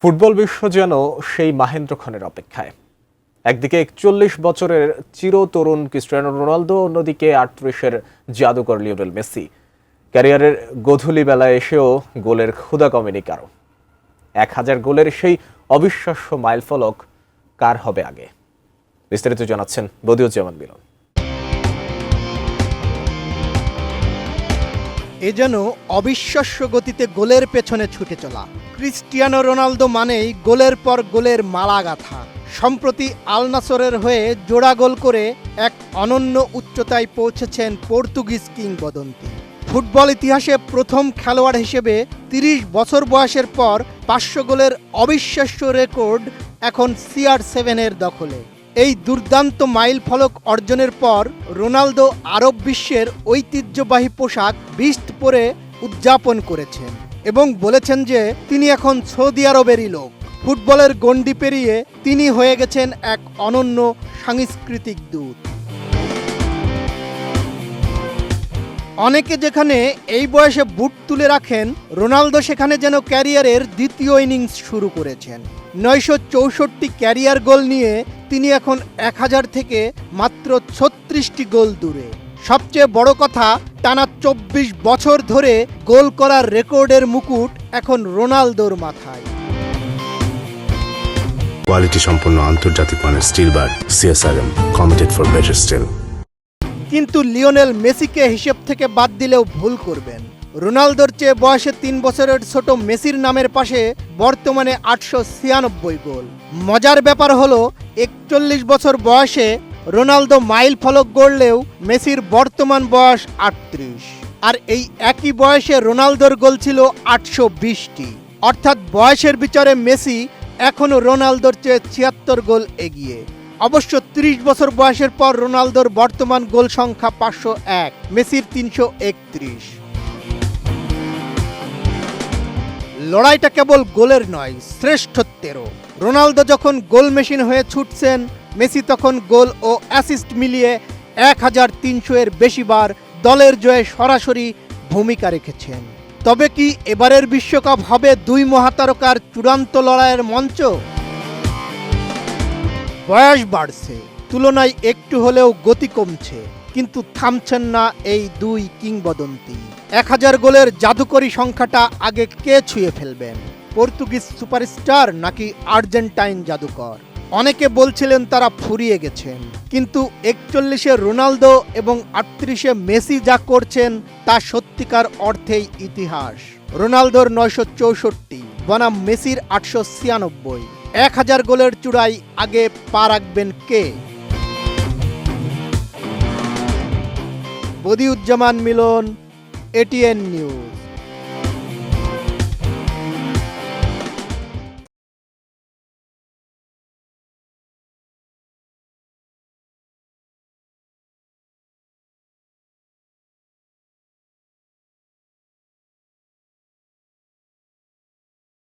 Football বিশ্ব যেন সেই মাহেন্দ্র খানের অপেক্ষায়। একদিকে ৪১ বছরের চিরতরুণ ক্রিস্টিয়ানো রোনালদো, অন্যদিকে ৩৮-এর জাদুকর লিওনেল মেসি। ক্যারিয়ারের গধূলি বেলায় এসেও গোলের ক্ষুধা কমেনি কারো। ১০০০ গোলের সেই অবিশ্বাস্য মাইলফলক কার হবে আগে? বিস্তারিত জানাচ্ছেন বদিউজ্জামান মিলন। এ যেন অবিশ্বাস্য গতিতে গোলের পেছনে ছুটে চলা। ক্রিস্টিয়ানো রোনালদো মানেই গোলের পর গোলের মালা গাথা। সম্প্রতি আল নাসরের হয়ে জোড়া গোল করে এক অনন্য উচ্চতায় পৌঁছেছেন পর্তুগিজ কিংবদন্তি। ফুটবল ইতিহাসে প্রথম খেলোয়াড় হিসেবে ৩০ বছর বয়সের পর ৫০০ গোলের অবিশ্বাস্য রেকর্ড এখন CR7-এর দখলে। এই দুর্দান্ত মাইল ফলক অর্জনের পর রোনালদো আরব বিশ্বের ঐতিহ্যবাহী পোশাক বিস্ট পরে উদযাপন করেছেন এবং বলেছেন যে তিনি এখন সৌদি আরবেরই লোক। ফুটবলের গণ্ডি পেরিয়ে তিনি হয়ে গেছেন এক অনন্য সাংস্কৃতিক দূত। অনেকে যেখানে এই বয়সে বুট তুলে রাখেন, রোনালদো সেখানে যেন ক্যারিয়ারের দ্বিতীয় ইনিংস শুরু করেছেন। ৯৬৪টি ক্যারিয়ার গোল নিয়ে তিনি এখন ১০০০ থেকে মাত্র ৩৬টি গোল দূরে। সবচেয়ে বড় কথা, টানা ২৪ বছর ধরে গোল করার রেকর্ডের মুকুট এখন রোনালদোর মাথায়। কোয়ালিটি সম্পন্ন আন্তর্জাতিক মানের still bar CSRM, committed for better still. কিন্তু লিওনেল মেসিকে হিসেব থেকে বাদ দিলেও ভুল করবেন। রোনালদোর চেয়ে বয়সে ৩ বছরের ছোট মেসির নামের পাশে বর্তমানে ৮৯৬ গোল। মজার ব্যাপার হলো ৪১ বছর বয়সে রোনালদো মাইল ফলক গড়লেও মেসির বর্তমান বয়স ৩৮। আর এই একই বয়সে রোনালদোর গোল ছিল ৮২০টি। অর্থাৎ বয়সের বিচারে মেসি এখনও রোনালদোর চেয়ে ৭৬ গোল এগিয়ে। অবশ্য ৩০ বছর বয়সের পর রোনালদোর বর্তমান গোল সংখ্যা ৫০১, মেসির ৩৩১। লড়াইটা কেবল গোলের নয়, শ্রেষ্ঠত্বেরও। রোনালদো যখন গোল মেশিন হয়ে ছুটছেন, মেসি তখন গোল ও অ্যাসিস্ট মিলিয়ে ১৩০০-এর বেশিবার দলের জয়ে সরাসরি ভূমিকা রেখেছেন। তবে কি এবারের বিশ্বকাপ হবে দুই মহাতারকার চূড়ান্ত লড়াইয়ের মঞ্চ? বয়স বাড়ছে, তুলনায় একটু হলেও গতি কমছে, কিন্তু থামছেন না এই দুই কিংবদন্তি। ১০০০ গোলের জাদুকরী সংখ্যাটা আগে কে ছুঁয়ে ফেলবেন? পর্তুগিজ সুপারস্টার নাকি আর্জেন্টাইন জাদুকর? অনেকে বলছিলেন তারা ফুরিয়ে গেছেন, কিন্তু ৪১-এ রোনালদো এবং ৩৮-এ মেসি যা করছেন তা সত্যিকার অর্থেই ইতিহাস। রোনালদোর ৯৬৪ বনাম মেসির ৮৯৬। ১০০০ গোলের চূড়ায় আগে পা রাখবেন কে? বদিউজ্জামান মিলন, ATN নিউজ।